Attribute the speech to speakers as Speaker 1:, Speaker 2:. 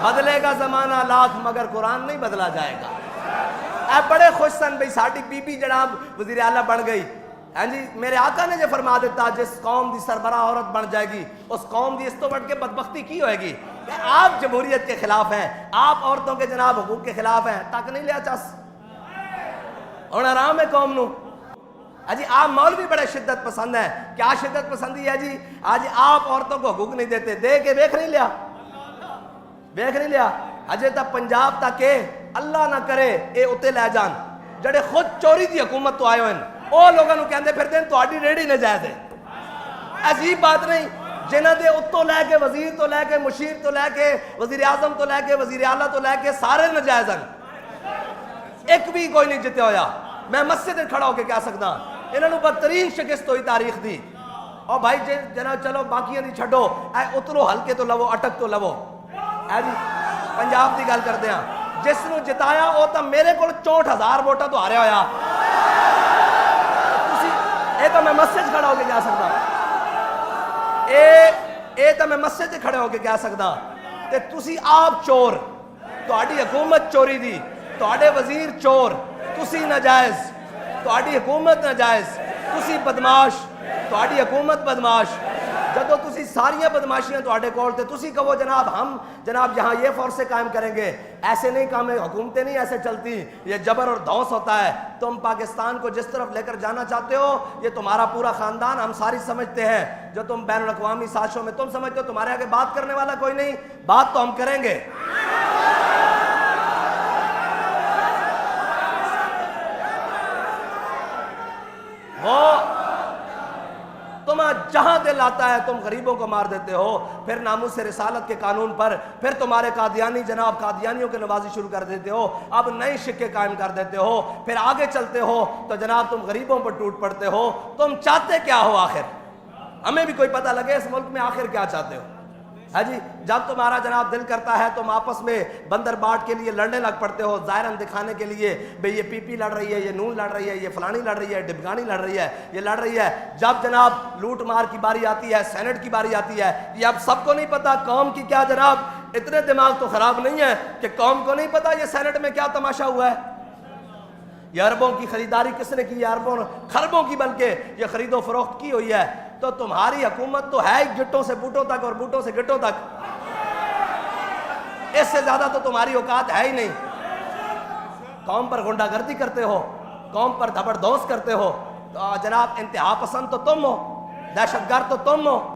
Speaker 1: بدلے گا زمانہ لاکھ مگر قرآن نہیں بدلا جائے گا۔ اے بڑے خوش سن بھئی ساڑی بی بی جناب وزیر اعلیٰ بن گئی۔ ہاں جی میرے آقا نے جو فرما دیتا جس قوم دی سربراہ عورت بن جائے گی اس قوم دی اس تو بڑھ کے بدبختی کی ہوئے گی کہ آپ جمہوریت کے خلاف ہیں، آپ عورتوں کے جناب حقوق کے خلاف ہیں، تک نہیں لیا چاس اور آرام ہے قوم نو۔ جی آپ مولوی بڑے شدت پسند ہیں، کیا شدت پسندی ہے جی؟ آج آپ عورتوں کو حقوق نہیں دیتے، دے کے بیک نہیں لیا، بیک نہیں لیا۔ اجے تک پنجاب تک کے اللہ نہ کرے اے اتے لے جان جڑے خود چوری دی حکومت تو آئے ہوئے ہیں او لوگوں نو کہندے پھر دین تہاڈی ریڑھی نجائز ہے۔ عجیب بات نہیں، جنہاں دے اتوں لے کے وزیر تو لے کے مشیر تو لے کے وزیر اعظم تو لے کے وزیر اعلیٰ تو لے کے سارے نجائز ہیں، ایک بھی کوئی نہیں جتے ہویا۔ میں مسجد میں کھڑا ہو کے کہہ سکتا انہوں نے بدترین شکست ہوئی تاریخ دی۔ اور بھائی جناب چلو باقیاں نہیں چھڈو، اے اترو ہلکے تو لو اٹک تو لو۔ اے جی پنجاب دی گل کردے ہیں، جس نو جتایا او تا میرے کول 64,000 ووٹاں تو ہاریا ہویا۔ اے تو میں مسجد کھڑا ہو کے کہہ سکتا، اے تو میں مسجد کھڑے ہو کے کہہ سکتا تے تسی آپ چور، تہاڈی حکومت چوری دی، تہاڈے وزیر چور، تسی ناجائز، تہاڈی حکومت ناجائز، تسی بدماش، تہاڈی حکومت بدماش۔ جدو تسی ساریاں بدماشیاں تہاڈے کول تے تسی کہو جناب ہم جناب یہاں یہ فورسیں قائم کریں گے، ایسے نہیں کام ہے، حکومتیں نہیں ایسے چلتی، یہ جبر اور دھونس ہوتا ہے۔ تم پاکستان کو جس طرف لے کر جانا چاہتے ہو یہ تمہارا پورا خاندان ہم ساری سمجھتے ہیں، جو تم بین الاقوامی سازشوں میں تم سمجھتے ہو تمہارے آگے بات کرنے والا کوئی نہیں، بات تو ہم کریں گے۔ وہ تمہیں جہاں دل آتا ہے تم غریبوں کو مار دیتے ہو، پھر ناموس رسالت کے قانون پر پھر تمہارے قادیانی جناب قادیانیوں کے نوازی شروع کر دیتے ہو، اب نئی شکے قائم کر دیتے ہو، پھر آگے چلتے ہو تو جناب تم غریبوں پر ٹوٹ پڑتے ہو۔ تم چاہتے کیا ہو آخر؟ ہمیں بھی کوئی پتہ لگے اس ملک میں آخر کیا چاہتے ہو۔ ہے جی جب تمہارا جناب دل کرتا ہے تم آپس میں بندر باٹ کے لیے لڑنے لگ پڑتے ہو، ظاہراً دکھانے کے لیے بھئی یہ پی پی لڑ رہی ہے، یہ نون لڑ رہی ہے، یہ فلانی لڑ رہی ہے، ڈبگانی لڑ رہی ہے، یہ لڑ رہی ہے۔ جب جناب لوٹ مار کی باری آتی ہے، سینٹ کی باری آتی ہے، یہ اب سب کو نہیں پتا قوم کی کیا جناب اتنے دماغ تو خراب نہیں ہے کہ قوم کو نہیں پتا یہ سینٹ میں کیا تماشا ہوا ہے۔ یہ اربوں کی خریداری کس نے کی ہے؟ اربوں خربوں کی بلکہ یہ خرید و فروخت کی ہوئی ہے۔ تو تمہاری حکومت تو ہے گٹوں سے بوٹوں تک اور بوٹوں سے گٹوں تک، اس سے زیادہ تو تمہاری اوقات ہے ہی نہیں۔ قوم پر غنڈہ گردی کرتے ہو، قوم پر دھبڑ دھونس کرتے ہو، تو جناب انتہا پسند تو تم ہو، دہشت گرد تو تم ہو۔